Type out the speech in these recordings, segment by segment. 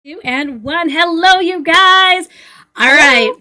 Two and one. Hello, you guys. All right.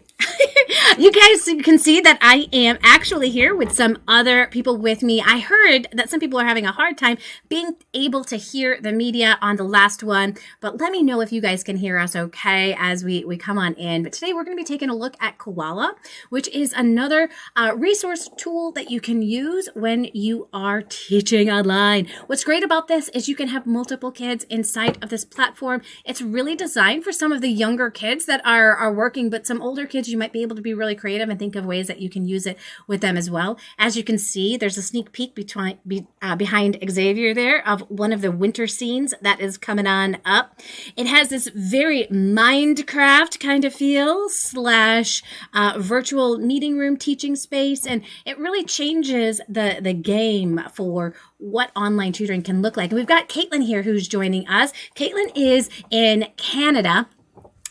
You guys can see that I am actually here with some other people with me. I heard that some people are having a hard time being able to hear the media on the last one, but let me know if you guys can hear us okay as we come on in. But today we're going to be taking a look at Koala, which is another resource tool that you can use when you are teaching online. What's great about this is you can have multiple kids inside of this platform. It's really designed for some of the younger kids that are working, but some older kids, you might be able to be really creative and think of ways that you can use it with them as well. As you can see, there's a sneak peek behind Xavier there of one of the winter scenes that is coming on up. It has this very Minecraft kind of feel / virtual meeting room teaching space, and it really changes the game for what online tutoring can look like. And we've got Caitlin here who's joining us. Caitlin is in Canada.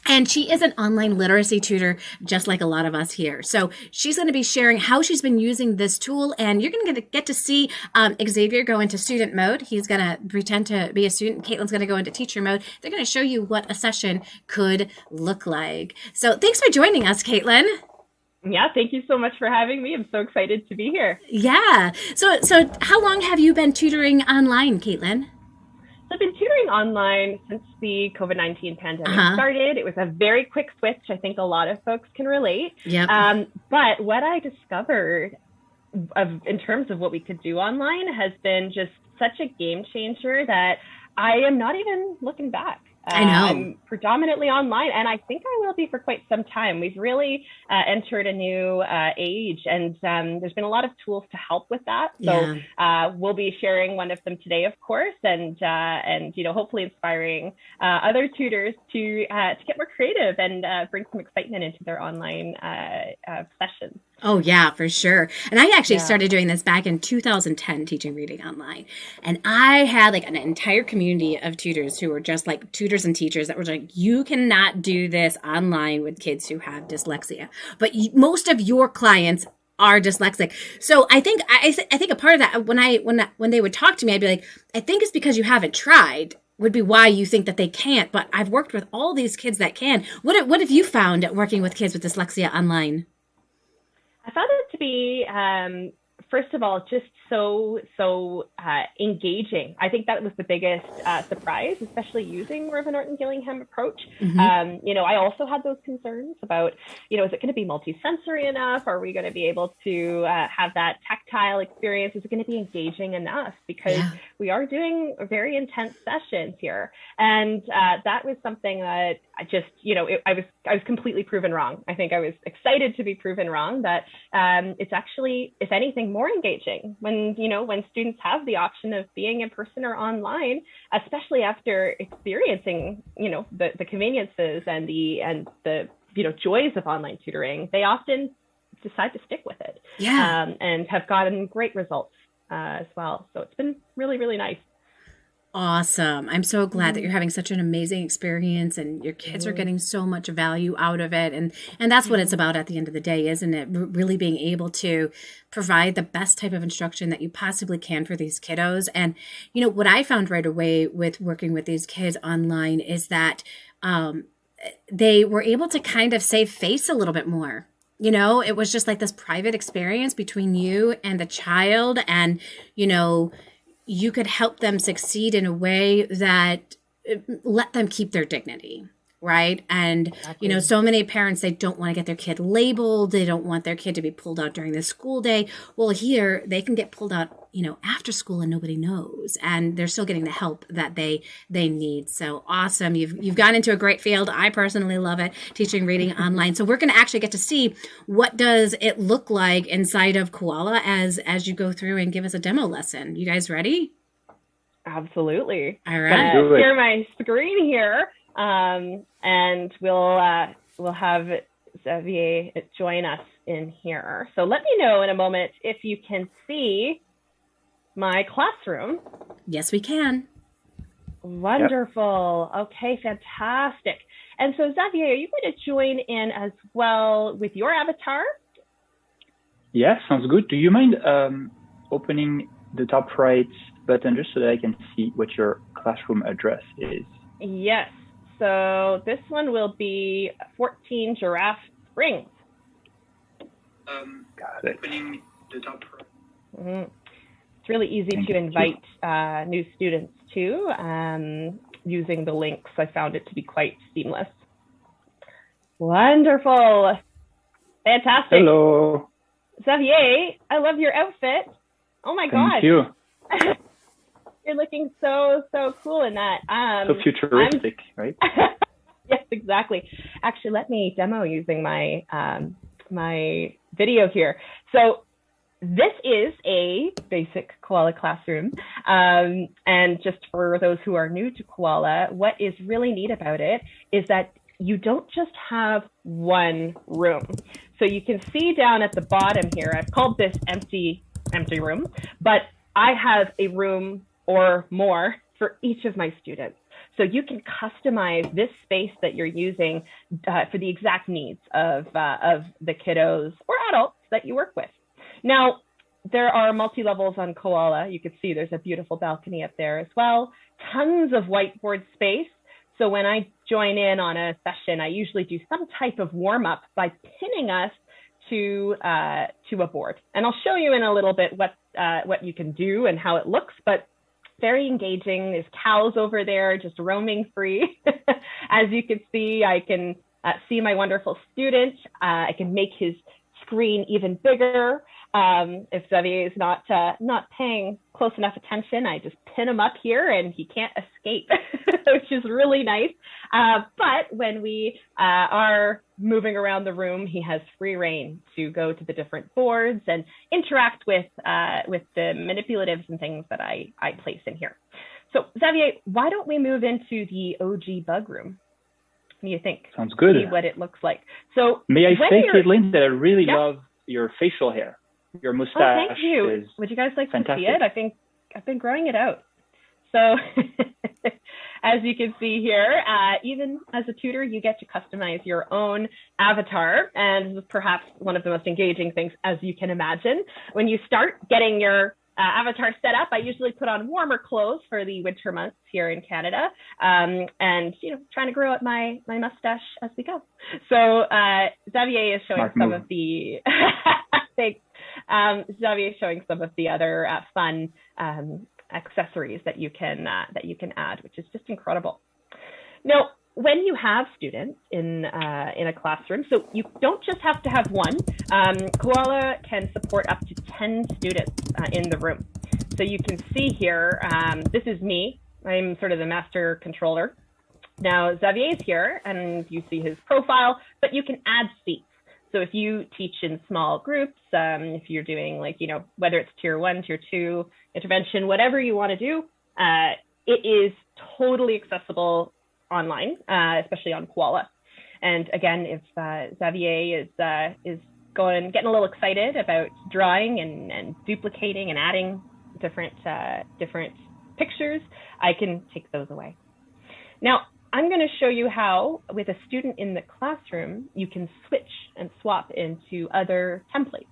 And she is an online literacy tutor, just like a lot of us here. So she's going to be sharing how she's been using this tool. And you're going to get to see Xavier go into student mode. He's going to pretend to be a student. Caitlin's going to go into teacher mode. They're going to show you what a session could look like. So thanks for joining us, Caitlin. Yeah, thank you so much for having me. I'm so excited to be here. Yeah. So how long have you been tutoring online, Caitlin? So I've been tutoring online since the COVID-19 pandemic started. It was a very quick switch. I think a lot of folks can relate. Yep. But what I discovered in terms of what we could do online has been just such a game changer that I am not even looking back. I know. I'm predominantly online, and I think I will be for quite some time. We've really entered a new age, and there's been a lot of tools to help with that. So we'll be sharing one of them today, of course, and hopefully inspiring other tutors to get more creative and bring some excitement into their online sessions. Oh, yeah, for sure. And I actually started doing this back in 2010, teaching reading online. And I had like an entire community of tutors who were just like tutors and teachers that were like, you cannot do this online with kids who have dyslexia. But most of your clients are dyslexic. So I think a part of that, when they would talk to me, I'd be like, I think it's because you haven't tried. Would be why you think that they can't. But I've worked with all these kids that can. What have you found at working with kids with dyslexia online? I found it to be, first of all, just so engaging. I think that was the biggest surprise, especially using more of an Orton-Gillingham approach. I also had those concerns about, is it going to be multisensory enough? Are we going to be able to have that tactile experience? Is it going to be engaging enough? Because we are doing very intense sessions here. And that was something that I just, I was completely proven wrong. I think I was excited to be proven wrong that it's actually, if anything, more engaging when students have the option of being in person or online, especially after experiencing, the conveniences and the joys of online tutoring. They often decide to stick with it and have gotten great results as well. So it's been really, really nice. Awesome. I'm so glad that you're having such an amazing experience and your kids are getting so much value out of it. And that's what it's about at the end of the day, isn't it? Really being able to provide the best type of instruction that you possibly can for these kiddos. And, what I found right away with working with these kids online is that they were able to kind of save face a little bit more. It was just like this private experience between you and the child. And, you could help them succeed in a way that let them keep their dignity, right? And, so many parents, they don't want to get their kid labeled. They don't want their kid to be pulled out during the school day. Well, here they can get pulled out, after school and nobody knows. And they're still getting the help that they need. So awesome. You've gone into a great field. I personally love it, teaching reading online. So we're going to actually get to see what does it look like inside of Koala as you go through and give us a demo lesson. You guys ready? Absolutely. All right. Share my screen here. And we'll have Xavier join us in here. So let me know in a moment if you can see my classroom. Yes, we can. Wonderful. Yep. Okay, fantastic. And so Xavier, are you going to join in as well with your avatar? Yeah, sounds good. Do you mind opening the top right button just so that I can see what your classroom address is? Yes. So this one will be 14 Giraffe Springs. Got it. Opening the top row. It's really easy to invite new students too, using the links. I found it to be quite seamless. Wonderful. Fantastic. Hello. Xavier, I love your outfit. Oh my God. Thank you. You're looking so cool in that. So futuristic, right? Yes, exactly. Actually, let me demo using my my video here. So this is a basic Koala classroom. And just for those who are new to Koala, what is really neat about it is that you don't just have one room. So you can see down at the bottom here, I've called this empty room, but I have a room or more for each of my students. So you can customize this space that you're using for the exact needs of the kiddos or adults that you work with. Now, there are multi-levels on Koala. You can see there's a beautiful balcony up there as well. Tons of whiteboard space. So when I join in on a session, I usually do some type of warm-up by pinning us to a board. And I'll show you in a little bit what you can do and how it looks, but very engaging. There's cows over there just roaming free. As you can see, I can see my wonderful student. I can make his screen even bigger. If Xavier is not paying close enough attention, I just pin him up here and he can't escape, which is really nice. But when we are moving around the room, he has free reign to go to the different boards and interact with the manipulatives and things that I place in here. So Xavier, why don't we move into the OG bug room? What do you think? Sounds good. See what it looks like. So may I say, Caitlin, that I really love your facial hair. Your mustache. Oh, thank you. Is would you guys like fantastic. to see it? I've been growing it out. So as you can see here, even as a tutor, you get to customize your own avatar. And this is perhaps one of the most engaging things, as you can imagine. When you start getting your avatar set up, I usually put on warmer clothes for the winter months here in Canada, and trying to grow out my mustache as we go. So Xavier is showing some of the thanks. Xavier is showing some of the other fun accessories that you can add, which is just incredible. Now, when you have students in a classroom, so you don't just have to have one. Koala can support up to 10 students in the room. So you can see here, this is me. I'm sort of the master controller. Now Xavier's here, and you see his profile, but you can add seats. So if you teach in small groups, if you're doing whether it's tier 1, tier 2 intervention, whatever you want to do, it is totally accessible online, especially on Koala. And again, if Xavier is getting a little excited about drawing and duplicating and adding different pictures, I can take those away. Now, I'm going to show you how, with a student in the classroom, you can switch and swap into other templates.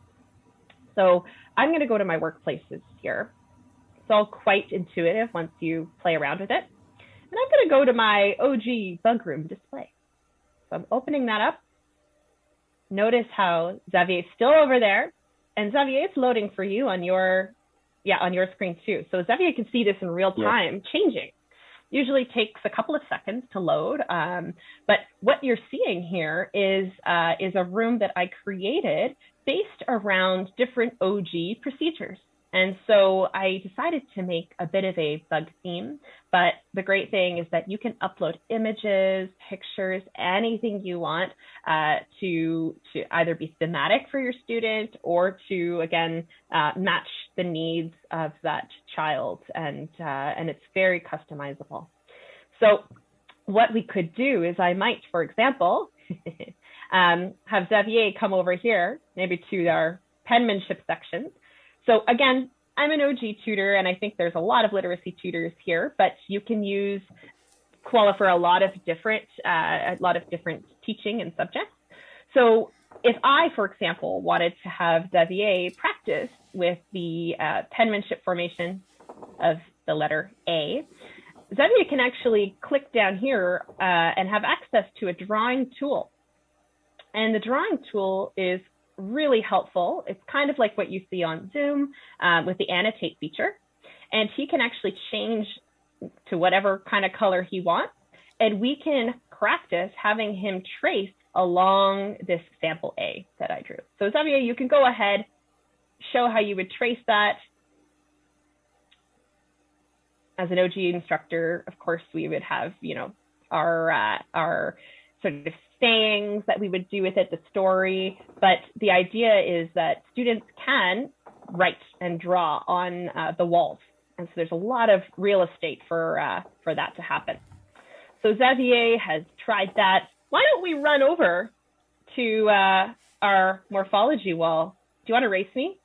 So I'm going to go to my workplaces here. It's all quite intuitive once you play around with it. And I'm going to go to my OG bug room display. So I'm opening that up. Notice how Xavier's still over there, and Xavier is loading for you on your screen too. So Xavier can see this in real time, changing. Usually takes a couple of seconds to load, but what you're seeing here is a room that I created based around different OG procedures. And so I decided to make a bit of a bug theme, but the great thing is that you can upload images, pictures, anything you want to either be thematic for your student or to, again, match the needs of that child. And it's very customizable. So what we could do is I might, for example, have Xavier come over here, maybe to our penmanship section. So again, I'm an OG tutor, and I think there's a lot of literacy tutors here, but you can use Koala for a lot of different teaching and subjects. So if I, for example, wanted to have Xavier practice with the penmanship formation of the letter A, Xavier can actually click down here and have access to a drawing tool. And the drawing tool is really helpful. It's kind of like what you see on Zoom with the annotate feature. And he can actually change to whatever kind of color he wants. And we can practice having him trace along this sample A that I drew. So Xavier, you can go ahead, show how you would trace that. As an OG instructor, of course, we would have, our sort of sayings that we would do with it, the story. But the idea is that students can write and draw on the walls. And so there's a lot of real estate for that to happen. So Xavier has tried that. Why don't we run over to our morphology wall? Do you want to race me?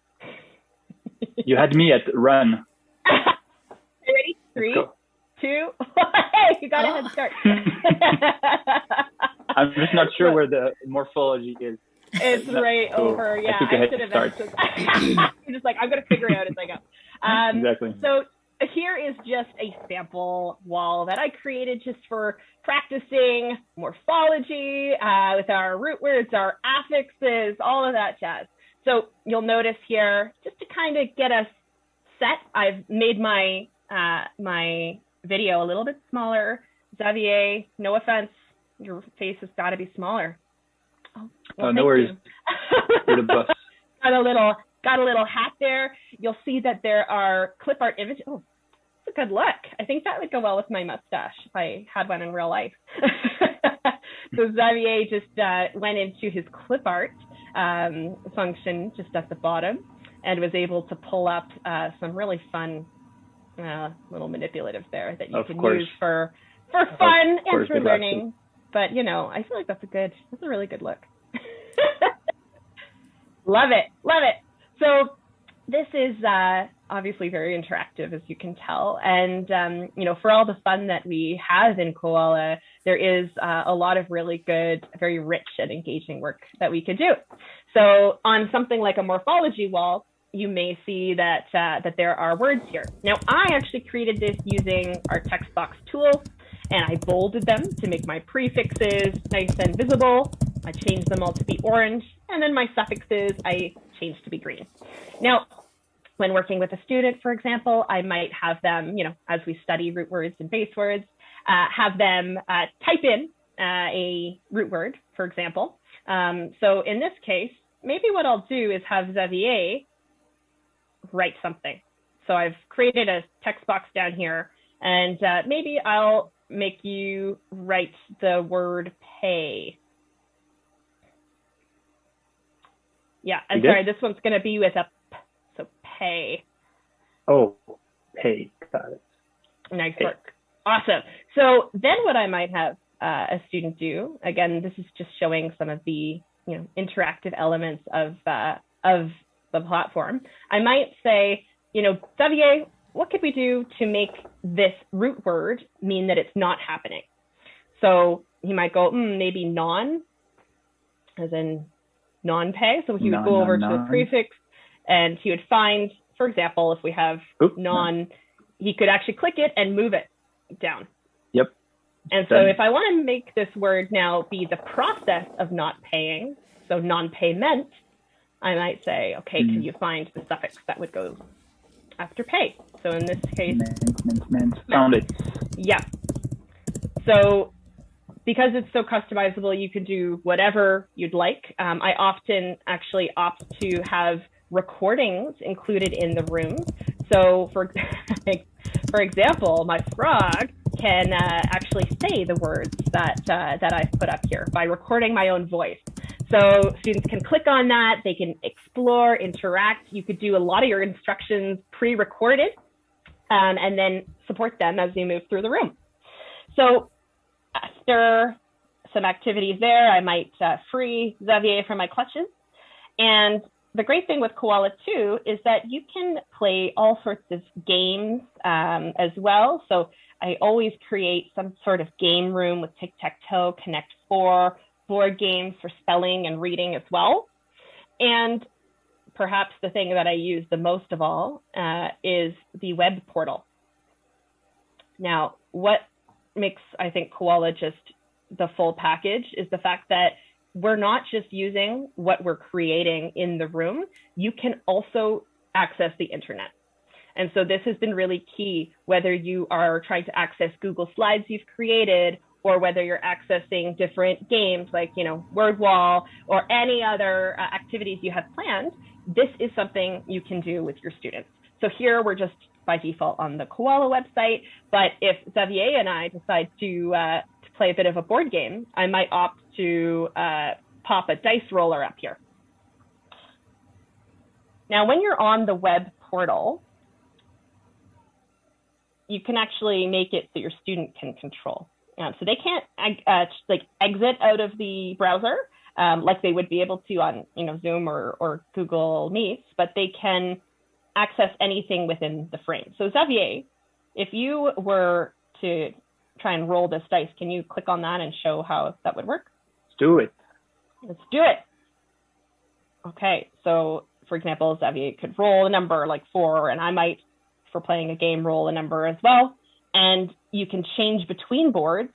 You had me at run. Ready? 3, 2. Hey, you got a head start. I'm just not sure where the morphology is. It's right over. Yeah, I should have start. You're just like, I'm going to figure it out as I go. Exactly. So here is just a sample wall that I created just for practicing morphology with our root words, our affixes, all of that jazz. So you'll notice here, just to kind of get us set, I've made my my video a little bit smaller. Xavier, no offense, your face has got to be smaller. Oh, well, no worries. You're the bus. Got a little hat there. You'll see that there are clip art images. Oh, that's a good look. I think that would go well with my mustache if I had one in real life. So Xavier just went into his clip art function just at the bottom and was able to pull up some really fun little manipulatives there that you can use for fun and for learning. But I feel like that's a really good look. Love it. So this is obviously very interactive, as you can tell. And, for all the fun that we have in Koala, there is a lot of really good, very rich and engaging work that we could do. So on something like a morphology wall, you may see that there are words here. Now, I actually created this using our text box tool, and I bolded them to make my prefixes nice and visible. I changed them all to be orange, and then my suffixes I changed to be green. Now, when working with a student, for example, I might have them, as we study root words and base words, have them type in a root word, for example. So in this case, maybe what I'll do is have Xavier write something. So I've created a text box down here, and maybe I'll make you write the word pay. Yeah, I'm sorry, this one's going to be with a P, so pay. Oh, pay, got it. Nice work. Awesome. So then what I might have a student do, again, this is just showing some of the interactive elements of the platform. I might say, Xavier, what could we do to make this root word mean that it's not happening? So he might go, maybe non, as in non-pay. So he would go over to the prefix, and he would find, for example, if we have non, he could actually click it and move it down. Yep. And so if I want to make this word now be the process of not paying, so non-payment, I might say, okay, can you find the suffix that would go after pay? So in this case, found it. Yeah. So because it's so customizable, you can do whatever you'd like. I often actually opt to have recordings included in the room. So for example, my frog can actually say the words that I've put up here by recording my own voice. So students can click on that, they can explore, interact. You could do a lot of your instructions pre-recorded and then support them as they move through the room. So after some activities there, I might free Xavier from my clutches. And the great thing with Koala too is that you can play all sorts of games as well. So I always create some sort of game room with tic-tac-toe, Connect 4, board games for spelling and reading as well. And perhaps the thing that I use the most of all is the web portal. Now, what makes, I think, Koala just the full package is the fact that we're not just using what we're creating in the room. You can also access the internet. And so this has been really key, whether you are trying to access Google Slides you've created, or whether you're accessing different games like, Word Wall or any other activities you have planned. This is something you can do with your students. So here we're just by default on the Koala website, but if Xavier and I decide to play a bit of a board game, I might opt to pop a dice roller up here. Now, when you're on the web portal, you can actually make it so your student can control. So they can't exit out of the browser like they would be able to on Zoom or Google Meets, but they can access anything within the frame. So Xavier, if you were to try and roll this dice, can you click on that and show how that would work? Let's do it. Let's do it. Okay, so for example, Xavier could roll a number like 4, and I might, for playing a game, roll a number as well. And you can change between boards.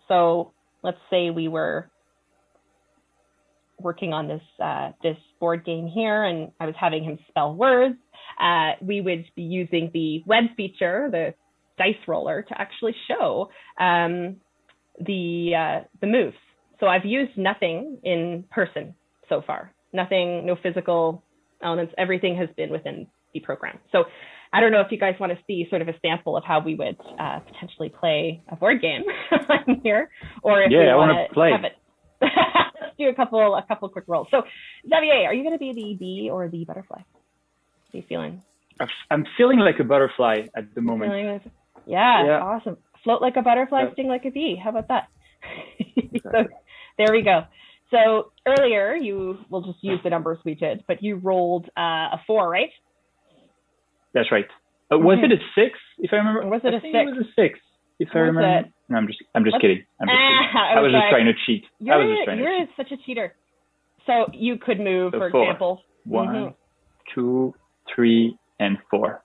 So let's say we were working on this board game here, and I was having him spell words. We would be using the web feature, the dice roller, to actually show the moves. So I've used nothing in person so far. Nothing, no physical elements. Everything has been within the program. So I don't know if you guys want to see sort of a sample of how we would potentially play a board game here, or if I want to play. Have it. Let's do a couple quick rolls. So Xavier, are you going to be the bee or the butterfly? How are you feeling? I'm feeling like a butterfly at the moment. Yeah, awesome. Float like a butterfly, sting like a bee. How about that? So there we go. So earlier, we'll just use the numbers we did, but you rolled a 4, right? That's right. Was it a 6? If I remember, was it a 6? It was a 6. If I remember. No, I'm just kidding. I was just trying to cheat. You're such a cheater. So you could move, so for 4. Example. 1, 2, 3, and 4.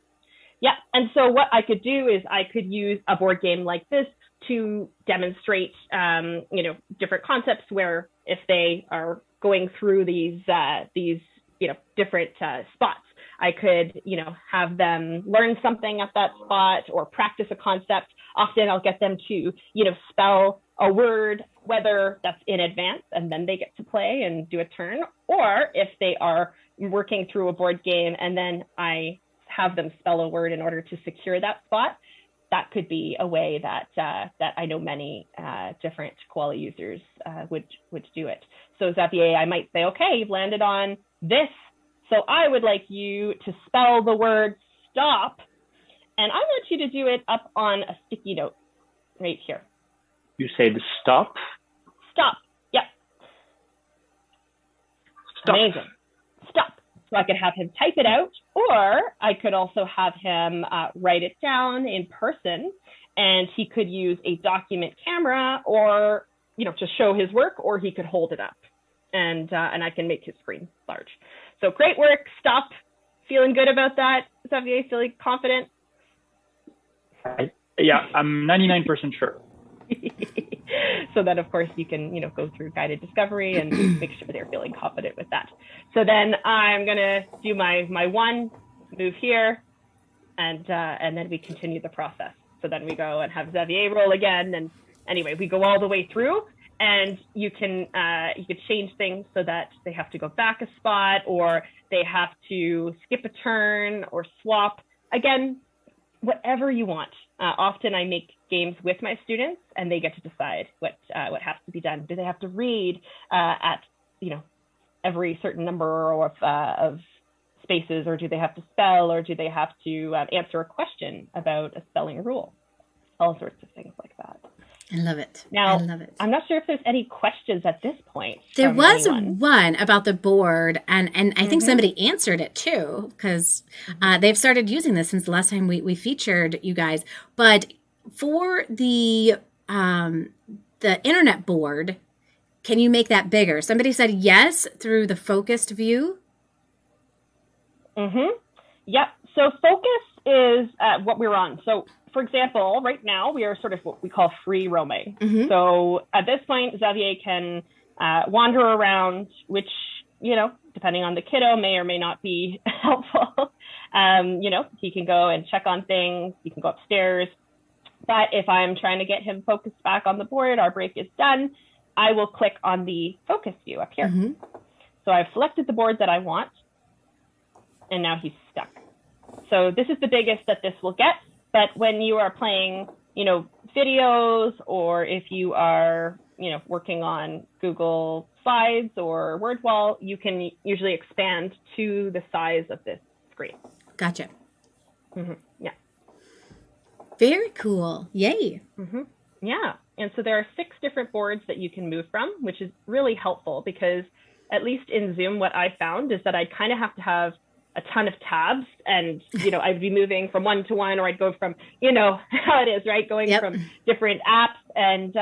Yeah, and so what I could do is I could use a board game like this to demonstrate, different concepts where if they are going through these different spots, I could, have them learn something at that spot or practice a concept. Often I'll get them to, spell a word, whether that's in advance and then they get to play and do a turn, or if they are working through a board game and then I have them spell a word in order to secure that spot. That could be a way that I know many different Koala users would do it. So Xavier, I might say, okay, you've landed on this. So I would like you to spell the word stop, and I want you to do it up on a sticky note right here. You say the stop? Stop. Yep. Stop. Amazing. Stop. So I could have him type it out, or I could also have him write it down in person, and he could use a document camera or, to show his work, or he could hold it up, and I can make his screen large. So great work. Stop. Feeling good about that? Xavier, feeling confident? I'm 99% sure. So then, of course, you can, go through guided discovery and make sure they're feeling confident with that. So then I'm going to do my 1 move here, and then we continue the process. So then we go and have Xavier roll again. And anyway, we go all the way through, and you can change things so that they have to go back a spot, or they have to skip a turn or swap. Again, whatever you want. Often I make games with my students, and they get to decide what has to be done. Do they have to read at every certain number of spaces, or do they have to spell, or do they have to answer a question about a spelling rule? All sorts of things like that. I love it. Now, I love it. I'm not sure if there's any questions at this point. There was anyone. one about the board, and I think somebody answered it too, because they've started using this since the last time we featured you guys. But for the internet board, can you make that bigger? Somebody said yes through the focused view. Yep. So focus is what we're on. So for example, right now we are sort of what we call free roaming. Mm-hmm. So at this point, Xavier can wander around, which, depending on the kiddo, may or may not be helpful. He can go and check on things. He can go upstairs. But if I'm trying to get him focused back on the board, our break is done, I will click on the focus view up here. Mm-hmm. So I've selected the board that I want, and now he's stuck. So this is the biggest that this will get. But when you are playing, videos, or if you are, working on Google Slides or Word Wall, you can usually expand to the size of this screen. Gotcha. Mm-hmm. Yeah. Very cool. Yay. Mm-hmm. Yeah. And so there are 6 different boards that you can move from, which is really helpful because at least in Zoom, what I found is that I kind of have to have a ton of tabs, and, I'd be moving from one to one, or I'd go from, how it is, right? Going Yep. from different apps, and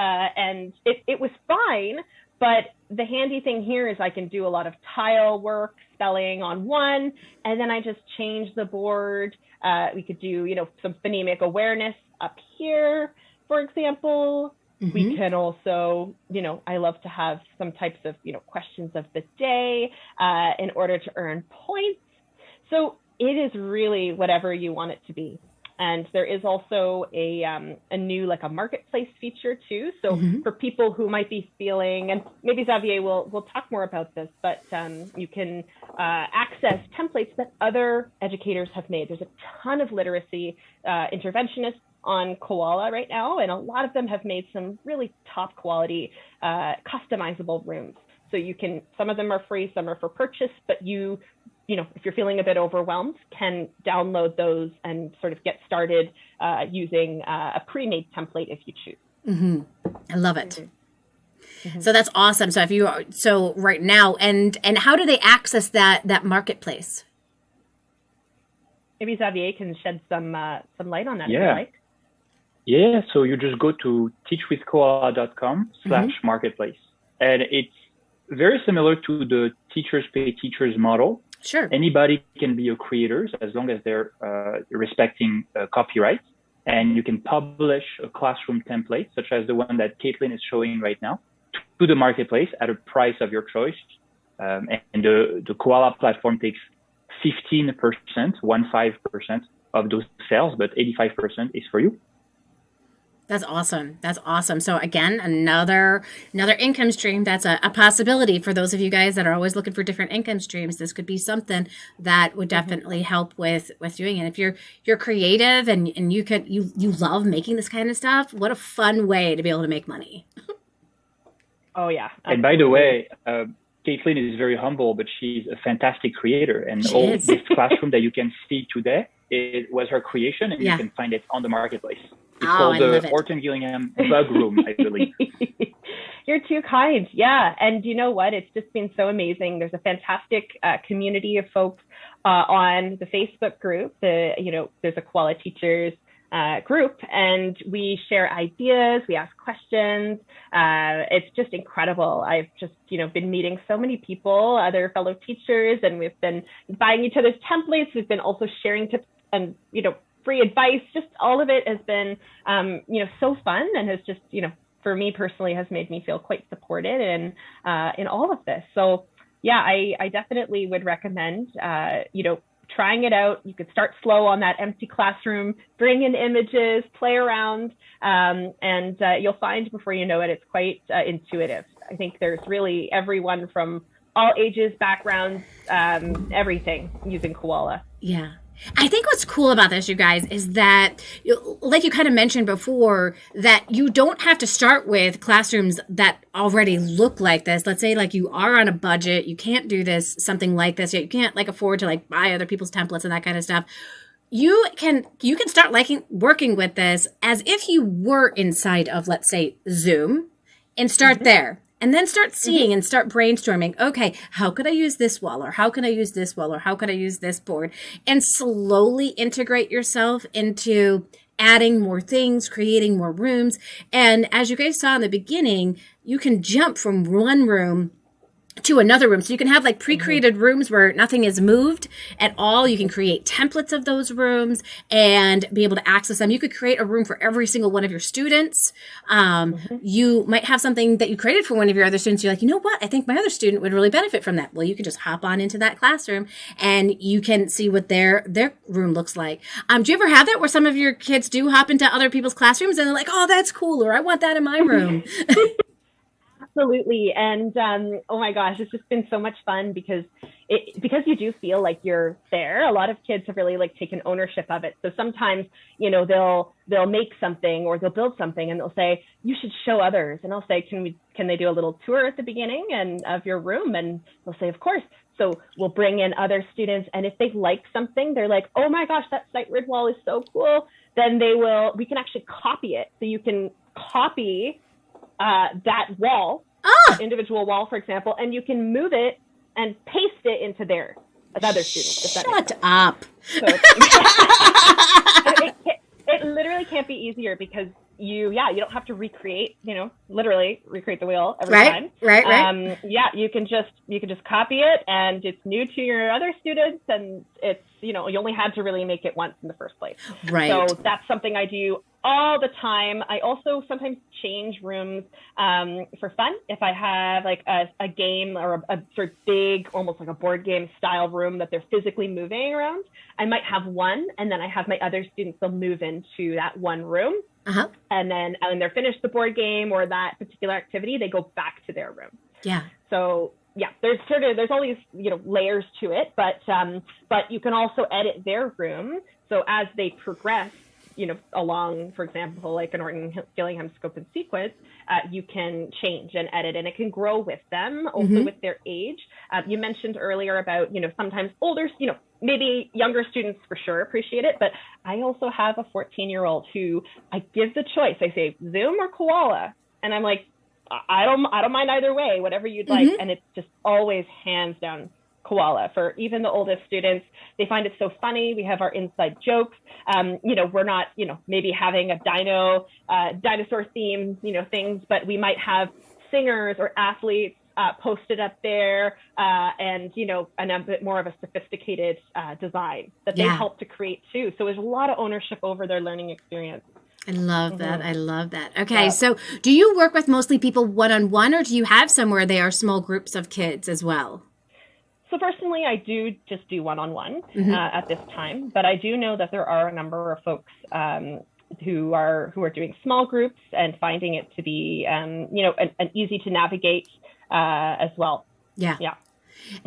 it was fine. But the handy thing here is I can do a lot of tile work, spelling on one, and then I just change the board. We could do, some phonemic awareness up here, for example. Mm-hmm. We can also, I love to have some types of, questions of the day in order to earn points. So it is really whatever you want it to be. And there is also a new, like a marketplace feature too. So Mm-hmm. for people who might be feeling, and maybe Xavier will talk more about this, but you can access templates that other educators have made. There's a ton of literacy interventionists on Koala right now, and a lot of them have made some really top quality customizable rooms. So you can, some of them are free, some are for purchase, but if you're feeling a bit overwhelmed, can download those and sort of get started using a pre-made template if you choose. Mm-hmm. I love it. Mm-hmm. Mm-hmm. So that's awesome. So right now, and how do they access that marketplace? Maybe Xavier can shed some light on that. Yeah. If you like. Yeah, so you just go to teachwithkoala.com/marketplace. And it's very similar to the teachers pay teachers model. Sure. Anybody can be a creator as long as they're respecting copyright. And you can publish a classroom template, such as the one that Caitlin is showing right now, to the marketplace at a price of your choice. And the Koala platform takes 15% of those sales, but 85% is for you. That's awesome. That's awesome. So again, another income stream. That's a possibility for those of you guys that are always looking for different income streams. This could be something that would definitely help with doing it. If you're creative and you love making this kind of stuff, what a fun way to be able to make money. Oh yeah. And by the way, Caitlin is very humble, but she's a fantastic creator. And She all is. this classroom that you can see today, it was her creation, and Yeah. you can find it on the marketplace. It's Oh, called I love the it. Orton Gillingham Bug Room, I believe. You're too kind. Yeah. And you know what? It's just been so amazing. There's a fantastic community of folks on the Facebook group. There's a Koala Teachers group, and we share ideas. We ask questions. It's just incredible. I've just, been meeting so many people, other fellow teachers, and we've been buying each other's templates. We've been also sharing tips and, free advice. Just all of it has been, so fun, and has just, for me personally, has made me feel quite supported in all of this. So yeah, I definitely would recommend, trying it out. You could start slow on that empty classroom, bring in images, play around, and you'll find before you know it, it's quite intuitive. I think there's really everyone from all ages, backgrounds, everything using Koala. Yeah. I think what's cool about this, you guys, is that, like you kind of mentioned before, that you don't have to start with classrooms that already look like this. Let's say like you are on a budget, you can't do something like this yet. You can't afford to buy other people's templates and that kind of stuff. You can start working with this as if you were inside of, let's say, Zoom, and start there. And then start seeing and start brainstorming, okay, how could I use this wall? Or how can I use this wall? Or how could I use this board? And slowly integrate yourself into adding more things, creating more rooms. And as you guys saw in the beginning, you can jump from one room to another room. So you can have like pre-created rooms where nothing is moved at all. You can create templates of those rooms and be able to access them. You could create a room for every single one of your students. You might have something that you created for one of your other students. You're like, you know what? I think my other student would really benefit from that. Well, you could just hop on into that classroom and you can see what their room looks like. Do you ever have that where some of your kids do hop into other people's classrooms and they're like, oh, that's cool, or I want that in my room? Absolutely. And oh my gosh, it's just been so much fun because you do feel like you're there. A lot of kids have really like taken ownership of it. So sometimes, they'll make something or they'll build something and they'll say, you should show others. And I'll say, can they do a little tour at the beginning of your room? And they'll say, of course. So we'll bring in other students. And if they like something, they're like, oh my gosh, that sight grid wall is so cool. Then we can actually copy it. So you can copy that wall, individual wall, for example, and you can move it and paste it into their other students. Shut up. So it literally can't be easier because you don't have to literally recreate the wheel every time. Right. You can just copy it and it's new to your other students and it's, you only had to really make it once in the first place. Right. So that's something I do all the time. I also sometimes change rooms for fun. If I have like a game or a sort of big, almost like a board game style room that they're physically moving around, I might have one and then I have my other students, they'll move into that one room. And then when they're finished the board game or that particular activity, they go back to their room. Yeah. So yeah, there's all these, layers to it, but you can also edit their room. So as they progress, along, for example, like an Orton-Gillingham scope and sequence, you can change and edit, and it can grow with them, also with their age. You mentioned earlier about, sometimes older, maybe younger students for sure appreciate it, but I also have a 14-year-old who I give the choice. I say, Zoom or Koala? And I'm like, I don't mind either way, whatever you'd like. And it's just always hands down Koala. For even the oldest students, they find it so funny. We have our inside jokes. We're not, maybe having a dinosaur theme, things, but we might have singers or athletes posted up there, and a bit more of a sophisticated design that they help to create too. So there's a lot of ownership over their learning experience. I love that. I love that. Okay. So do you work with mostly people one-on-one, or do you have somewhere they are small groups of kids as well? So personally, I do just do one-on-one at this time, but I do know that there are a number of folks who are doing small groups and finding it to be, an easy to navigate as well. Yeah.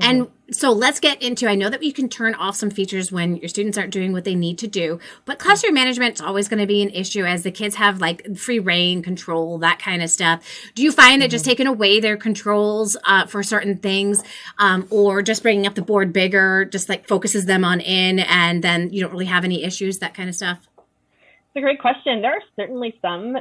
And so let's get into, I know that you can turn off some features when your students aren't doing what they need to do, but classroom management is always going to be an issue as the kids have like free reign control, that kind of stuff. Do you find that just taking away their controls for certain things, or just bringing up the board bigger, just like focuses them on in, and then you don't really have any issues, that kind of stuff? It's a great question. There are certainly some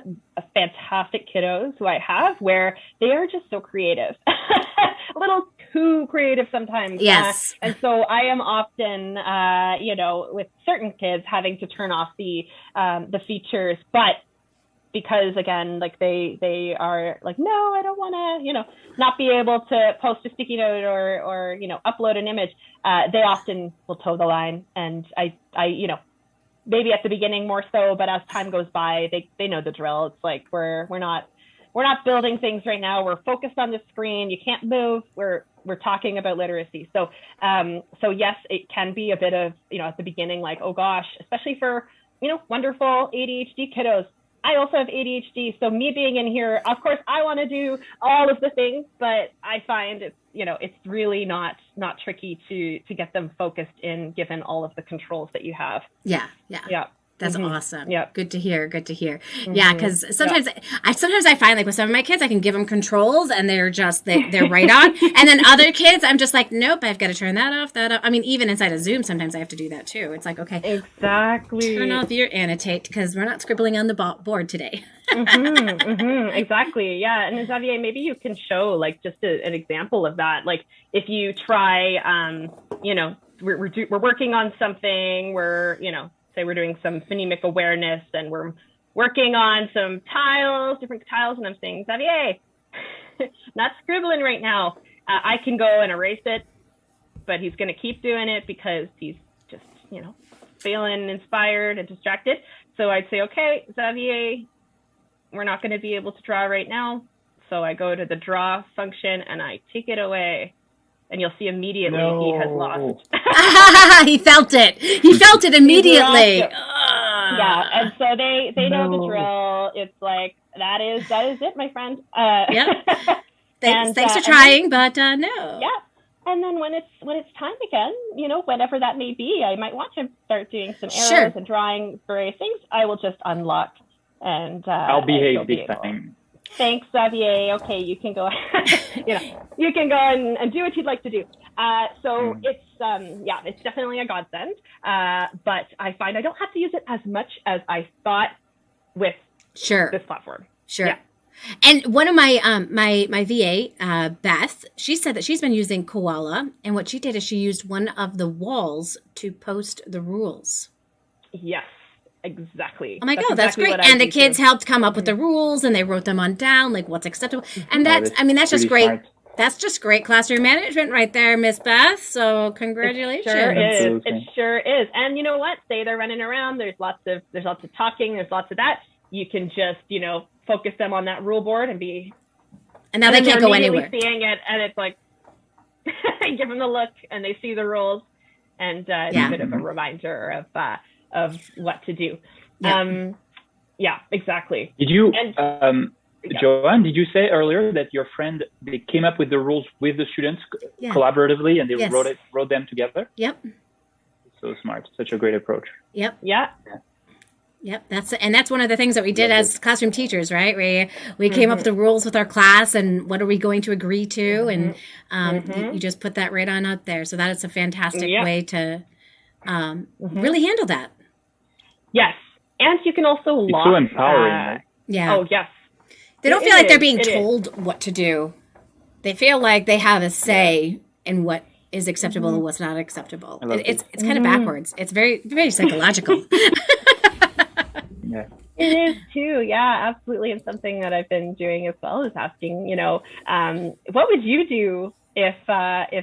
fantastic kiddos who I have where they are just so creative, a little too creative sometimes. Yes. And so I am often, with certain kids having to turn off the features, but because again, like they are like, no, I don't want to, not be able to post a sticky note or upload an image. They often will toe the line, and I maybe at the beginning more so, but as time goes by, they know the drill. It's like we're not building things right now. We're focused on the screen. You can't move. We're talking about literacy. So yes, it can be a bit of, at the beginning, like, oh gosh, especially for, wonderful ADHD kiddos. I also have ADHD, so me being in here, of course, I want to do all of the things, but I find it's really not tricky to get them focused in, given all of the controls that you have. Yeah. That's awesome. Yeah. Good to hear. Yeah. Cause sometimes I find like with some of my kids, I can give them controls and they're right on. And then other kids, I'm just like, nope, I've got to turn that off. I mean, even inside of Zoom, sometimes I have to do that too. It's like, okay, exactly. Turn off your annotate because we're not scribbling on the board today. Exactly. Yeah. And Xavier, maybe you can show like just an example of that. Like if you try, we're working on something, say we're doing some phonemic awareness and we're working on some different tiles, and I'm saying, Xavier, not scribbling right now. I can go and erase it, but he's going to keep doing it because he's just, feeling inspired and distracted. So I'd say, okay, Xavier, we're not going to be able to draw right now. So I go to the draw function and I take it away. And you'll see immediately he has lost. He felt it. He felt it immediately. Yeah, and so they know the drill. It's like that is it, my friend. Yep. Thanks for trying, but no. Yeah. And then when it's time again, whenever that may be, I might want to start doing some arrows and drawing various things. I will just unlock and I'll behave this time. Thanks, Xavier. Okay, you can go. You can go and do what you'd like to do. So it's definitely a godsend. But I find I don't have to use it as much as I thought with this platform. Sure. Yeah. And one of my my VA, Beth, she said that she's been using Koala, and what she did is she used one of the walls to post the rules. Yes. Exactly. Oh my God, that's great. And the kids helped come up with the rules and they wrote them on down, like what's acceptable. And that's just great. Smart. That's just great classroom management right there, Miss Beth. So congratulations. It sure is. And you know what? Say they're running around. There's lots of talking. There's lots of that. You can just, focus them on that rule board and be. And now they can't go anywhere. Seeing it and it's like, give them the look and they see the rules and it's a bit of a reminder of what to do. Yeah, exactly. Did you, Joanne, did you say earlier that your friend, they came up with the rules with the students collaboratively and they wrote them together? Yep. So smart. Such a great approach. Yep. Yeah. Yep, that's one of the things that we did as classroom teachers, right? We came up with the rules with our class and what are we going to agree to, and you just put that right on up there. So that is a fantastic way to really handle that. Yes, and you can also lock. It's so empowering. Right? Yeah. Oh yes. They don't feel like they're being told what to do. They feel like they have a say in what is acceptable and what's not acceptable. It's kind of backwards. It's very, very psychological. Yeah. It is too. Yeah, absolutely. And something that I've been doing as well is asking, what would you do if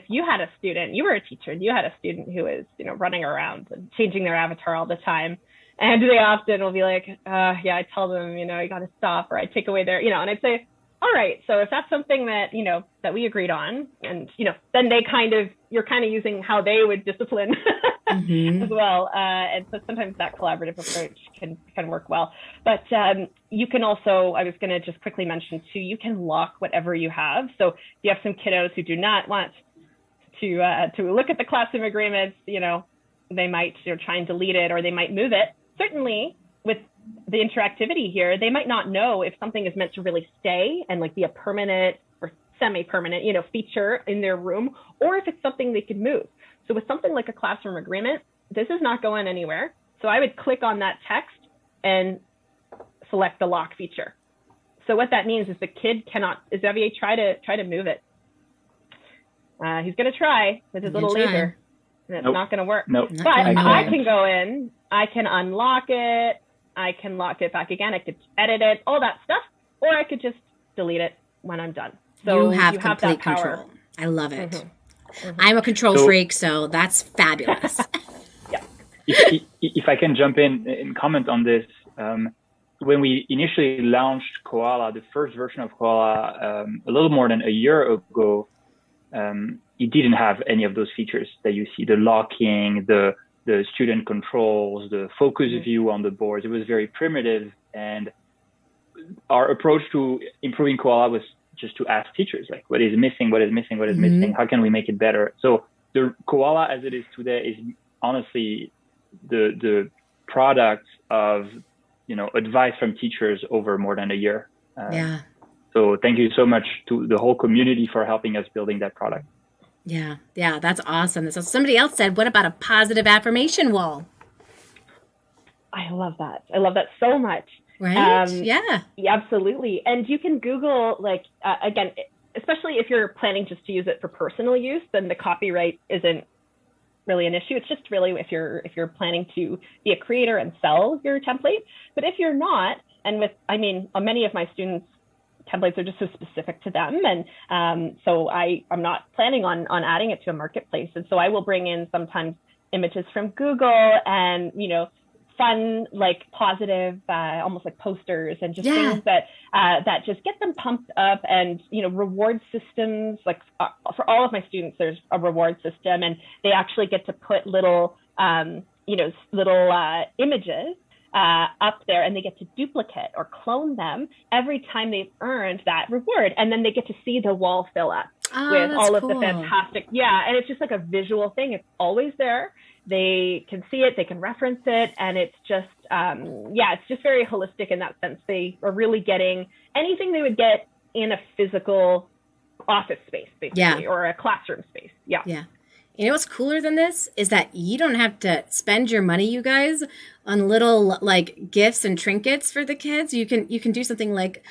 you had a student, you were a teacher and you had a student who is, running around and changing their avatar all the time. And they often will be like, I tell them, you got to stop, or I take away their, and I'd say, all right, so if that's something that, that we agreed on and, then you're kind of using how they would discipline as well. And so sometimes that collaborative approach can work well. But you can also, I was going to just quickly mention too, you can lock whatever you have. So if you have some kiddos who do not want to look at the classroom agreements, they might try and delete it or they might move it. Certainly with the interactivity here, they might not know if something is meant to really stay and like be a permanent or semi-permanent, feature in their room, or if it's something they could move. So with something like a classroom agreement, this is not going anywhere. So I would click on that text and select the lock feature. So what that means is the kid cannot, Xavier, try to move it. He's going to try with his little laser, and it's not going to work. Nope. But I can go in, I can unlock it, I can lock it back again, I could edit it, all that stuff, or I could just delete it when I'm done. So you have complete control. I love it. I'm a control freak, so that's fabulous. If I can jump in and comment on this, when we initially launched Koala, the first version of Koala, a little more than a year ago, it didn't have any of those features that you see, the locking, the student controls, the focus view on the boards. It was very primitive, and our approach to improving Koala was just to ask teachers, like, what is missing, missing, how can we make it better? So the Koala as it is today is honestly the product of, advice from teachers over more than a year. So thank you so much to the whole community for helping us building that product. Yeah, that's awesome. So somebody else said, what about a positive affirmation wall? I love that. I love that so much. Right? Yeah, absolutely. And you can Google, again, especially if you're planning just to use it for personal use, then the copyright isn't really an issue. It's just really if you're planning to be a creator and sell your template. But if you're not, and many of my students templates are just so specific to them. And so I'm not planning on adding it to a marketplace. And so I will bring in sometimes images from Google and, fun, like positive, almost like posters and just things that just get them pumped up, and, reward systems. Like for all of my students, there's a reward system, and they actually get to put little, images up there, and they get to duplicate or clone them every time they've earned that reward. And then they get to see the wall fill up with all of the fantastic, and it's just like a visual thing. It's always there. They can see it, they can reference it, and it's just, it's just very holistic in that sense. They are really getting anything they would get in a physical office space, basically, or a classroom space. Yeah. You know what's cooler than this is that you don't have to spend your money, you guys, on little like gifts and trinkets for the kids. You can do something like,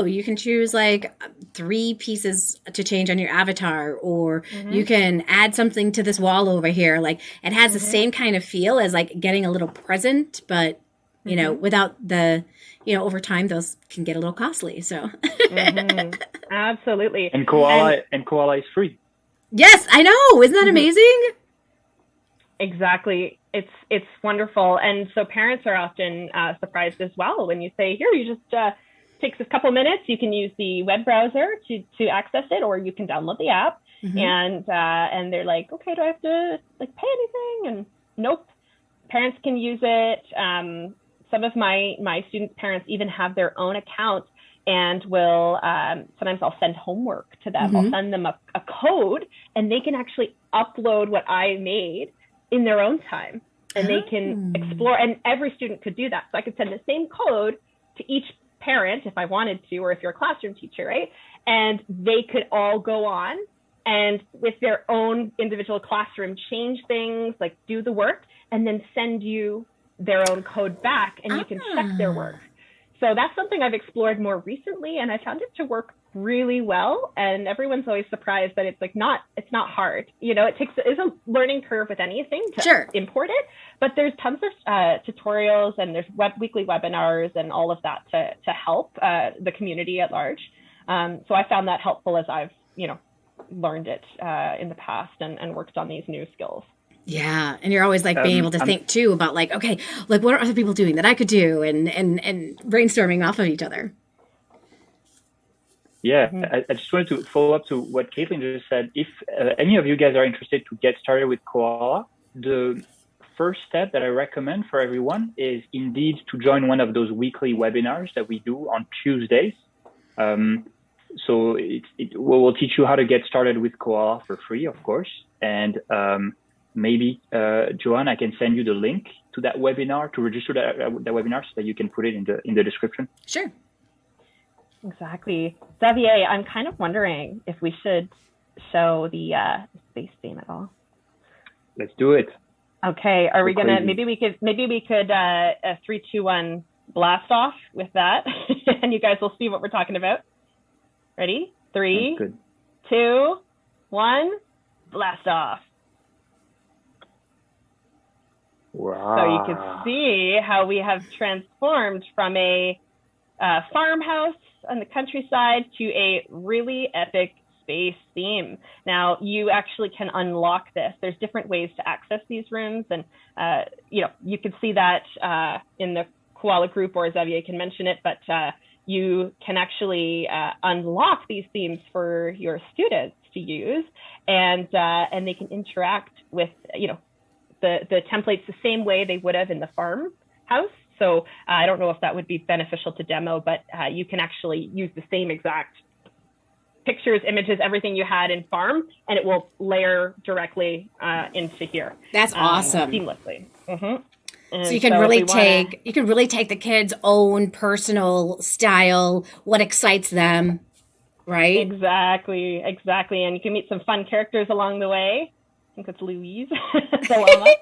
you can choose like 3 pieces to change on your avatar, or you can add something to this wall over here. Like it has the same kind of feel as like getting a little present, but without the, over time those can get a little costly. So absolutely. And Koala is free. Yes, I know. Isn't that amazing? Exactly. It's wonderful. And so parents are often surprised as well when you say, here, you just takes a couple minutes. You can use the web browser to access it, or you can download the app. And they're like, okay, do I have to like pay anything? And nope. Parents can use it. Some of my students' parents even have their own account, and will sometimes I'll send homework to them. I'll send them a code, and they can actually upload what I made in their own time, and they can explore. And every student could do that. So I could send the same code to each parent if I wanted to, or if you're a classroom teacher, right? And they could all go on and with their own individual classroom change things, like do the work, and then send you their own code back, and you can check their work. So that's something I've explored more recently, and I found it to work really well. And everyone's always surprised that it's it's not hard. It's a learning curve with anything to import it, but there's tons of tutorials, and there's weekly webinars and all of that to help the community at large. So I found that helpful as I've, learned it in the past and worked on these new skills. Yeah. And you're always like being able to think too about like, okay, like what are other people doing that I could do, and brainstorming off of each other. Yeah. I just wanted to follow up to what Caitlin just said. If any of you guys are interested to get started with Koala, the first step that I recommend for everyone is indeed to join one of those weekly webinars that we do on Tuesdays. So we'll teach you how to get started with Koala for free, of course. And maybe, Joanne, I can send you the link to that webinar, to register that webinar, so that you can put it in the description. Sure. Exactly. Xavier, I'm kind of wondering if we should show the space theme at all. Let's do it. Okay. Are we gonna? Maybe we could. 3, 2, 1 blast off with that, and you guys will see what we're talking about. Ready? 3, 2, 1, blast off. Wow. So you can see how we have transformed from a farmhouse on the countryside to a really epic space theme. Now, you actually can unlock this. There's different ways to access these rooms, and you can see that in the Koala group, or Xavier can mention it, but you can actually unlock these themes for your students to use, and they can interact with the templates the same way they would have in the farmhouse. So I don't know if that would be beneficial to demo, but you can actually use the same exact pictures, images, everything you had in farm, and it will layer directly into here. That's awesome. Seamlessly. So you can really take the kids' own personal style, what excites them, right? Exactly. And you can meet some fun characters along the way. I think it's Louise, the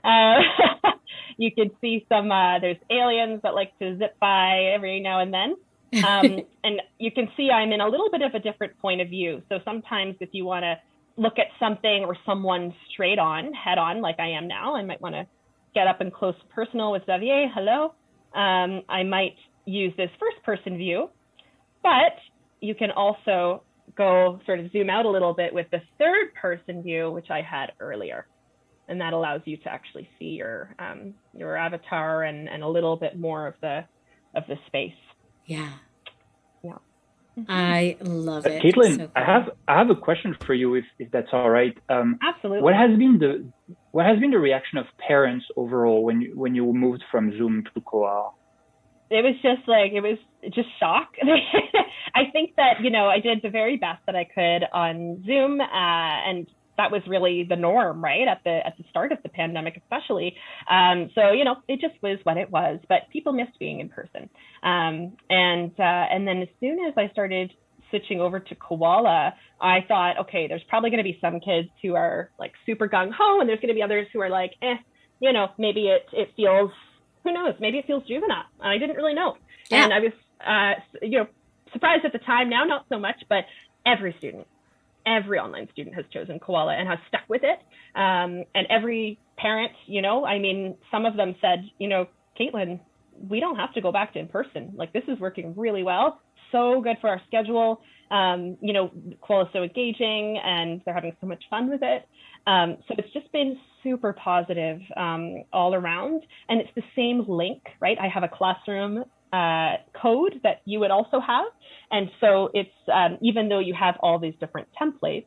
llama. You can see some, there's aliens that like to zip by every now and then. And you can see I'm in a little bit of a different point of view. So sometimes if you want to look at something or someone straight on, head on, like I am now, I might want to get up and close personal with Xavier. Hello. I might use this first person view, but you can also go sort of zoom out a little bit with the third person view, which I had earlier. And that allows you to actually see your avatar and a little bit more of the space. Yeah. Yeah. I love it. Caitlin, So cool. I have a question for you, if that's all right. Absolutely. What has been the reaction of parents overall when you moved from Zoom to Koala? It was just shock. I think that, I did the very best that I could on Zoom, and that was really the norm, right? At the start of the pandemic, especially. So, it just was what it was, but people missed being in person. And then as soon as I started switching over to Koala, I thought, okay, there's probably going to be some kids who are like super gung ho, and there's going to be others who are like, maybe it feels, who knows, maybe it feels juvenile. I didn't really know. Yeah. And I was, surprised at the time, now not so much, but every online student has chosen Koala and has stuck with it. And every parent, some of them said, Caitlin, we don't have to go back to in person. Like, this is working really well. So good for our schedule. Koala's so engaging and they're having so much fun with it. So it's just been super positive all around. And it's the same link, right? I have a classroom code that you would also have. And so it's, even though you have all these different templates,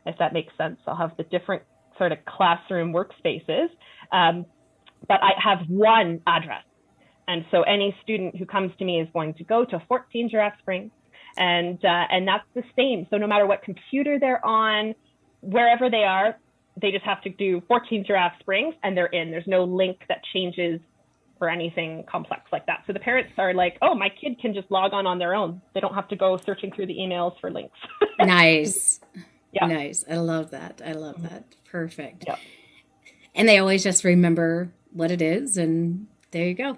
if that makes sense, I'll have the different sort of classroom workspaces, but I have one address. And so any student who comes to me is going to go to 14 Giraffe Springs, and that's the same. So no matter what computer they're on, wherever they are, they just have to do 14 Giraffe Springs and they're in. There's no link that changes for anything complex like that. So the parents are like, oh, my kid can just log on their own. They don't have to go searching through the emails for links. Nice. Yeah. Nice. I love that. Perfect. Yeah. And they always just remember what it is, and there you go.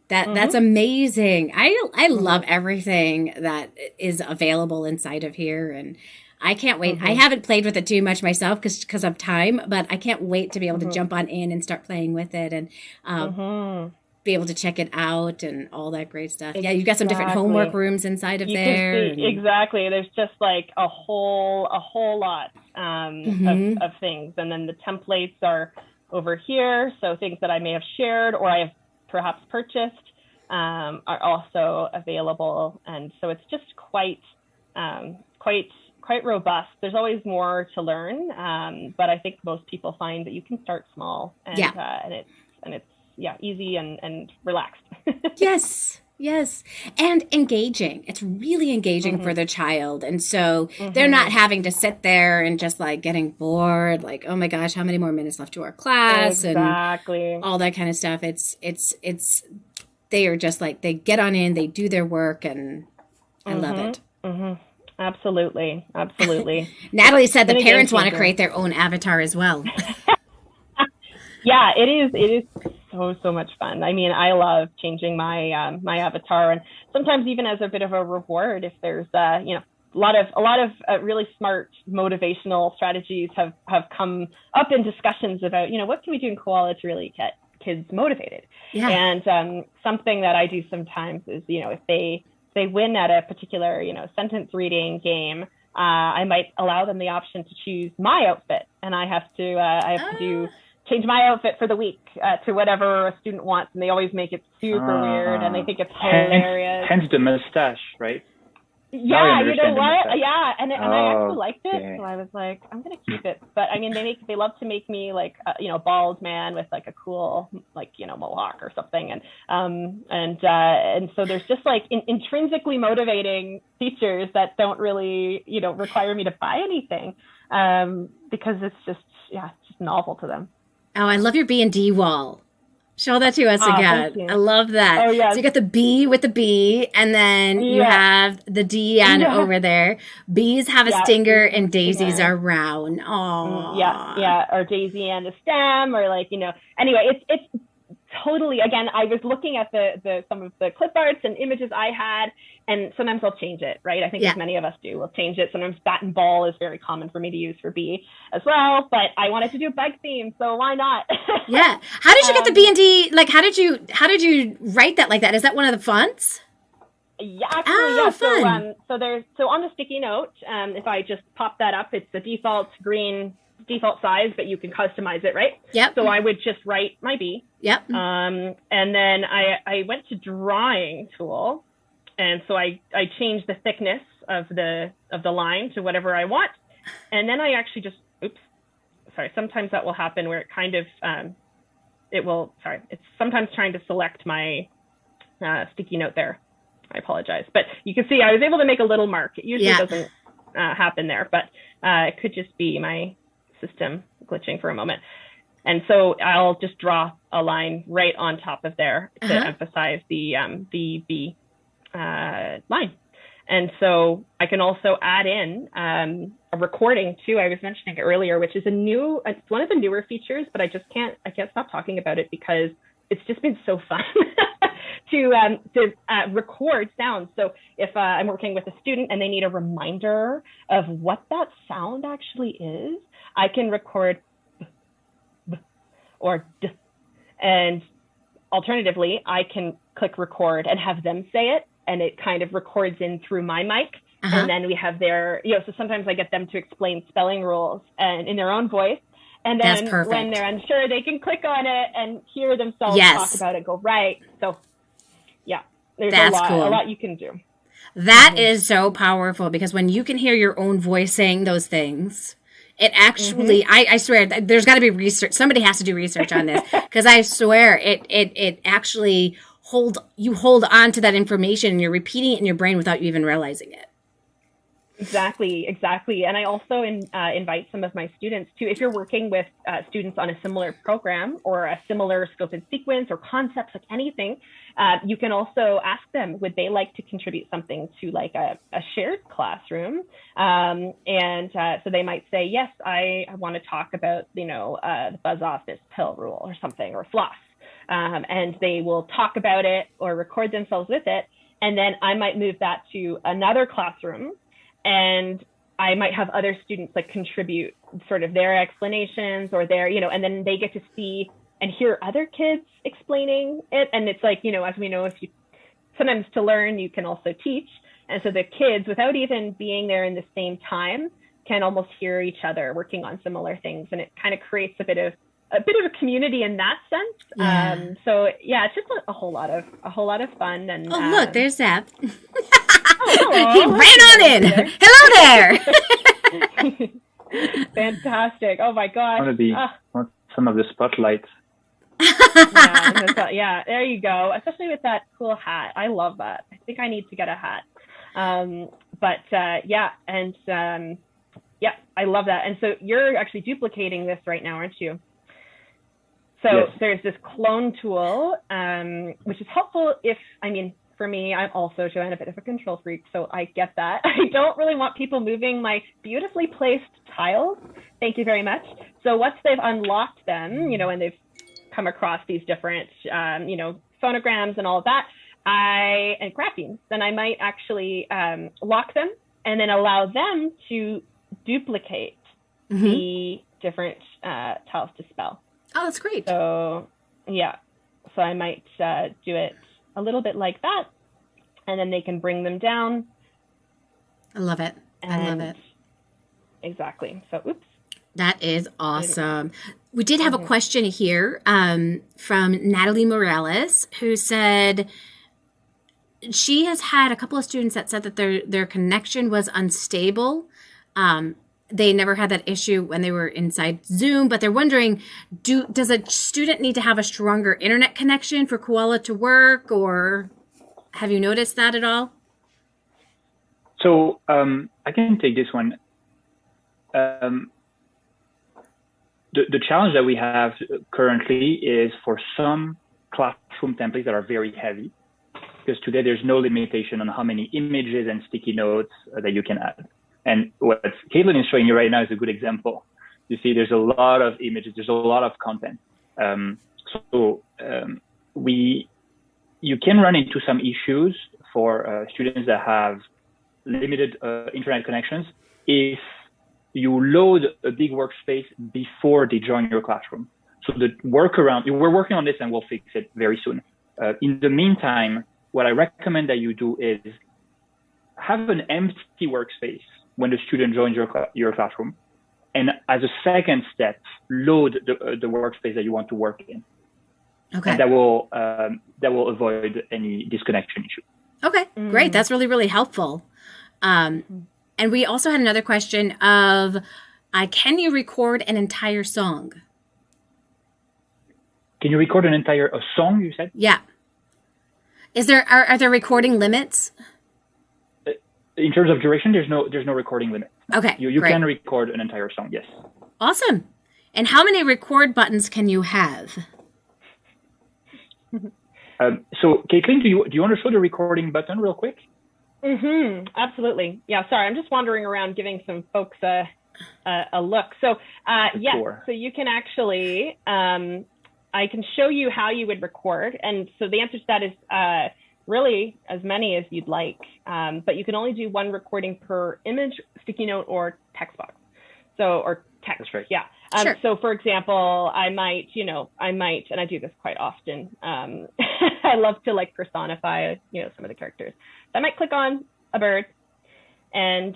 That's amazing. I love everything that is available inside of here, and I can't wait. I haven't played with it too much myself because of time, but I can't wait to be able to jump on in and start playing with it and be able to check it out and all that great stuff. Exactly. Yeah, you've got some different homework rooms inside of there. Exactly. There's just like a whole lot of things. And then the templates are over here. So things that I may have shared or I have perhaps purchased are also available. And so it's just quite robust. There's always more to learn, but I think most people find that you can start small and it's easy and relaxed. Yes. And engaging. It's really engaging for the child. And so they're not having to sit there and just like getting bored, like, oh my gosh, how many more minutes left to our class? Exactly. And all that kind of stuff. It's they are just like, they get on in, they do their work, and I love it. Absolutely. Natalie said the parents want to create their own avatar as well. Yeah, it is so much fun. I mean, I love changing my my avatar, and sometimes even as a bit of a reward, if there's a lot of really smart motivational strategies have come up in discussions about what can we do in Koala to really get kids motivated. Yeah. And something that I do sometimes is if they win at a particular sentence reading game, I might allow them the option to choose my outfit, and I have to change my outfit for the week to whatever a student wants, and they always make it super weird, and they think it's hilarious. Hence the mustache, right? Yeah, you know what? Yeah, and I actually liked it, so I was like, I'm gonna keep it. But I mean, they love to make me like a bald man with like a cool mohawk or something, and so there's just like intrinsically motivating features that don't really require me to buy anything, because it's just novel to them. Oh, I love your B&D wall. Show that to us again. I love that. Oh, yeah. So you got the B with the B, and then you have the D over there. Bees have a stinger, and daisies are round. Oh, yeah. Or daisy and a stem, or Anyway, it's totally. Again, I was looking at the some of the clip arts and images I had, and sometimes I'll change it. Right, I think as many of us do, we'll change it. Sometimes bat and ball is very common for me to use for bee as well, but I wanted to do bug theme, so why not? Yeah. How did you get the B&D? Like, how did you write that like that? Is that one of the fonts? Yeah, actually, yeah. Fun. So on the sticky note, if I just pop that up, it's the default green default size, but you can customize it, right? Yep. So I would just write my B. Yep. And then I went to drawing tool, and so I changed the thickness of the line to whatever I want, and then I actually just sometimes that will happen where it kind of it's sometimes trying to select my sticky note there. I apologize, but you can see I was able to make a little mark. It usually doesn't happen there, but it could just be my system glitching for a moment. And so I'll just draw a line right on top of there to emphasize the B line. And so I can also add in a recording too. I was mentioning earlier, which is it's one of the newer features, but I can't stop talking about it because it's just been so fun to record sounds. So if I'm working with a student and they need a reminder of what that sound actually is, I can record b or d, and alternatively, I can click record and have them say it, and it kind of records in through my mic. And then we have so sometimes I get them to explain spelling rules and in their own voice. And then when they're unsure, they can click on it and hear themselves talk about it, go right. So yeah, there's a lot you can do. That is so powerful, because when you can hear your own voice saying those things, it actually, I swear, there's got to be research. Somebody has to do research on this, because I swear it actually hold on to that information, and you're repeating it in your brain without you even realizing it. Exactly. And I also invite some of my students to, if you're working with students on a similar program or a similar scope and sequence or concepts, like anything, you can also ask them, would they like to contribute something to like a shared classroom? So they might say, yes, I want to talk about, the buzz off this pill rule or something, or floss. And they will talk about it or record themselves with it. And then I might move that to another classroom, and I might have other students like contribute sort of their explanations or their, and then they get to see and hear other kids explaining it. And it's like, as we know, sometimes to learn, you can also teach. And so the kids, without even being there in the same time, can almost hear each other working on similar things. And it kind of creates a bit of a community in that sense. Yeah. So yeah, it's just a whole lot of fun. And look, there's Zap. He ran on in. Hello there. Fantastic. Oh my gosh. Want some of the spotlights. Yeah, there you go. Especially with that cool hat. I love that. I think I need to get a hat. I love that. And so you're actually duplicating this right now, aren't you? So yes. There's this clone tool, which is helpful for me, I'm also, Joanne, a bit of a control freak, so I get that. I don't really want people moving my beautifully placed tiles. Thank you very much. So once they've unlocked them, and they've come across these different, phonograms and all of that, and grapheme, then I might actually lock them and then allow them to duplicate the different tiles to spell. Oh, that's great. So, yeah. So I might do it a little bit like that, and then they can bring them down. I love it. I love it. Exactly. So, oops. That is awesome. We did have a question here from Natalie Morales, who said she has had a couple of students that said that their connection was unstable. They never had that issue when they were inside Zoom, but they're wondering, does a student need to have a stronger internet connection for Koala to work, or have you noticed that at all? So I can take this one. The challenge that we have currently is for some classroom templates that are very heavy, because today there's no limitation on how many images and sticky notes that you can add. And what Caitlin is showing you right now is a good example. You see, there's a lot of images, there's a lot of content. You can run into some issues for students that have limited internet connections if you load a big workspace before they join your classroom. So the workaround, we're working on this and we'll fix it very soon. In the meantime, what I recommend that you do is have an empty workspace when the student joins your classroom. And as a second step, load the workspace that you want to work in. Okay. And that will avoid any disconnection issue. Okay, great. That's really, really helpful. And we also had another question of, can you record an entire song? Can you record an entire song, you said? Yeah. Are there recording limits? In terms of duration, there's no recording limit. Okay, You great. can record an entire song, yes. Awesome. And how many record buttons can you have? So, Caitlin, do you want to show the recording button real quick? Absolutely. Yeah. Sorry, I'm just wandering around giving some folks a look. So, yes. Sure. So you can actually, I can show you how you would record, and so the answer to that is really as many as you'd like, but you can only do one recording per image, sticky note, or text box. So, or text. That's right. Yeah. Sure. So for example, I might, and I do this quite often. I love to like personify, some of the characters. So I might click on a bird and,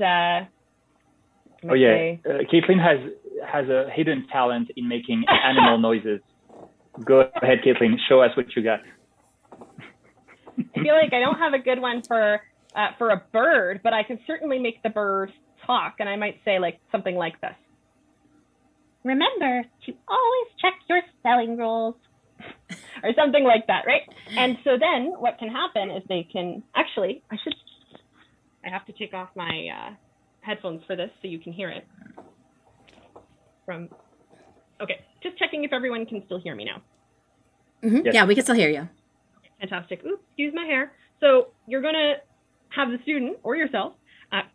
Caitlin has a hidden talent in making animal noises. Go ahead, Caitlin. Show us what you got. I feel like I don't have a good one for a bird, but I can certainly make the bird talk, and I might say like something like this. Remember to always check your spelling rules, or something like that, right? And so then what can happen is they can actually, I have to take off my headphones for this so you can hear it. Okay, just checking if everyone can still hear me now. Mm-hmm. Yes. Yeah, we can still hear you. Fantastic. Oops, excuse my hair. So you're going to have the student or yourself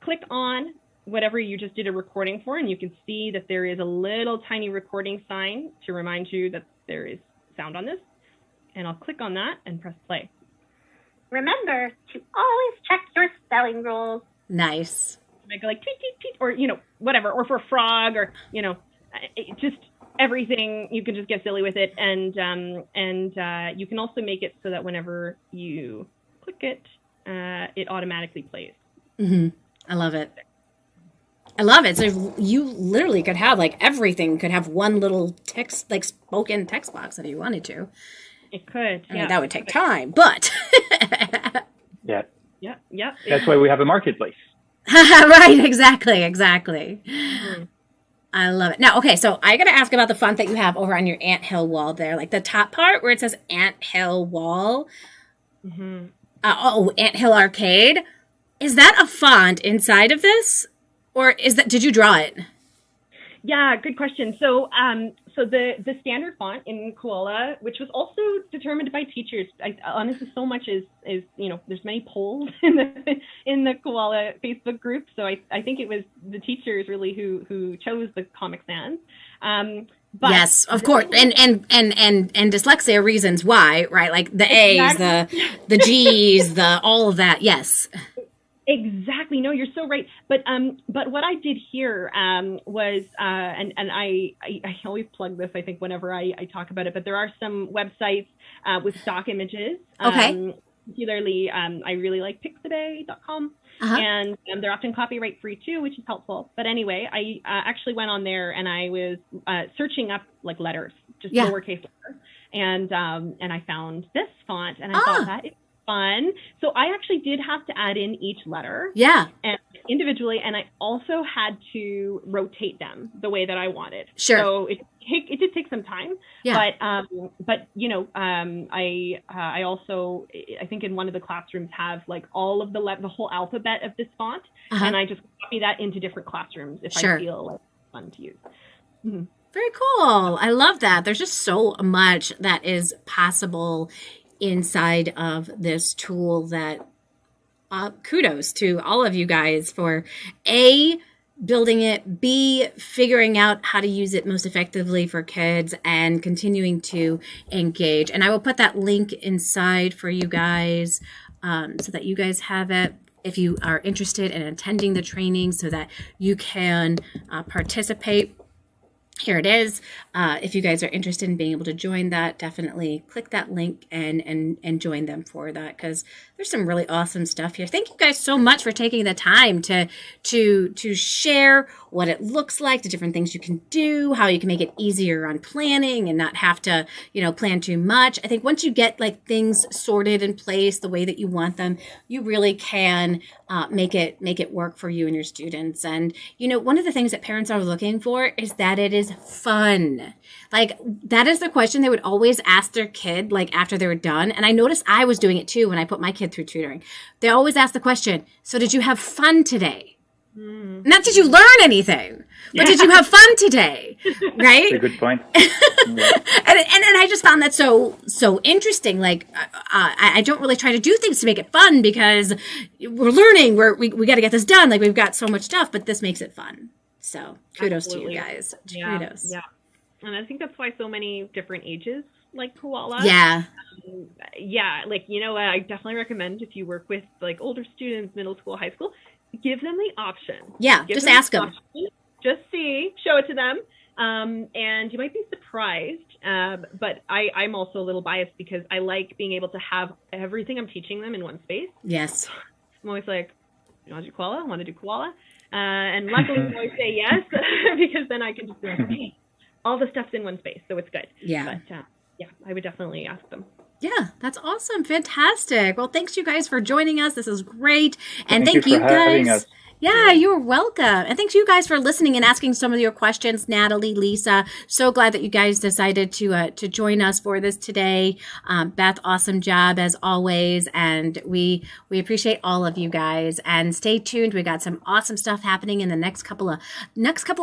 click on whatever you just did a recording for, and you can see that there is a little tiny recording sign to remind you that there is sound on this. And I'll click on that and press play. Remember to always check your spelling rules. Nice. I go like tweet, tweet, tweet, or, whatever, or for frog, or, just everything. You can just get silly with it. And you can also make it so that whenever you click it, it automatically plays. Mm-hmm. I love it. I love it. So you literally could have like everything could have one little text, like spoken text box if you wanted to. It could. I mean, that would take time, but. Yeah. Yeah. That's why we have a marketplace. Right. Exactly. Mm-hmm. I love it. Now, okay, so I got to ask about the font that you have over on your anthill wall there, like the top part where it says anthill wall. Mm-hmm. Anthill Arcade. Is that a font inside of this? Or did you draw it? Yeah, good question. So the standard font in Koala, which was also determined by teachers, honestly, so much is there's many polls in the Koala Facebook group. So I think it was the teachers really who chose the Comic Sans. But yes, of course, and dyslexia reasons why, right? Like the A's, the G's, all of that. Yes. Exactly. No, you're so right. But what I did here was and I always plug this, I think, whenever I talk about it, but there are some websites with stock images. Okay. Particularly, I really like pixabay.com. Uh-huh. And they're often copyright free too, which is helpful. But anyway, I actually went on there and I was searching up like letters, just lowercase letters, and I found this font, and I thought that is fun. So I actually did have to add in each letter, and individually, and I also had to rotate them the way that I wanted. Sure. So it did take some time. Yeah. But I also, I think in one of the classrooms have like all of the whole alphabet of this font, and I just copy that into different classrooms if I feel like it's fun to use. Mm-hmm. Very cool. I love that. There's just so much that is possible inside of this tool that kudos to all of you guys for A, building it, B, figuring out how to use it most effectively for kids, and continuing to engage. And I will put that link inside for you guys so that you guys have it if you are interested in attending the training so that you can participate. Here it is. If you guys are interested in being able to join that, definitely click that link and join them for that, because There's some really awesome stuff here. Thank you guys so much for taking the time to share what it looks like, the different things you can do, how you can make it easier on planning and not have to, plan too much. I think once you get like things sorted in place the way that you want them, you really can make it work for you and your students. And, one of the things that parents are looking for is that it is fun. Like that is the question they would always ask their kid, like after they were done. And I noticed I was doing it too when I put my kid through tutoring. They always ask the question, so did you have fun today? Not did you learn anything, but did you have fun today? Right? That's a good point. and I just found that so interesting. Like I don't really try to do things to make it fun because we're learning. We got to get this done. Like we've got so much stuff, but this makes it fun. So kudos to you guys. Kudos. Yeah. And I think that's why so many different ages like Koala. Yeah. I definitely recommend if you work with like older students, middle school, high school, give them the option. Yeah, just ask them. Just show it to them. And you might be surprised. But I'm also a little biased because I like being able to have everything I'm teaching them in one space. Yes. I'm always like, you want to do koala? I want to do koala. And luckily I always say yes, because then I can just be like, okay, all the stuff's in one space, so it's good. Yeah. But I would definitely ask them. Yeah, that's awesome. Fantastic. Well, thanks you guys for joining us. This is great. And thank you you for having guys. us. Yeah, you're welcome. And thanks you guys for listening and asking some of your questions. Natalie, Lisa, so glad that you guys decided to join us for this today. Beth, awesome job as always. And we appreciate all of you guys. And stay tuned. We got some awesome stuff happening in the next couple of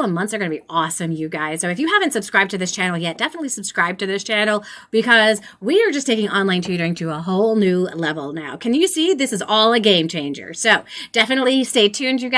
months are going to be awesome, you guys. So if you haven't subscribed to this channel yet, definitely subscribe to this channel because we are just taking online tutoring to a whole new level now. Can you see? This is all a game changer. So definitely stay tuned, you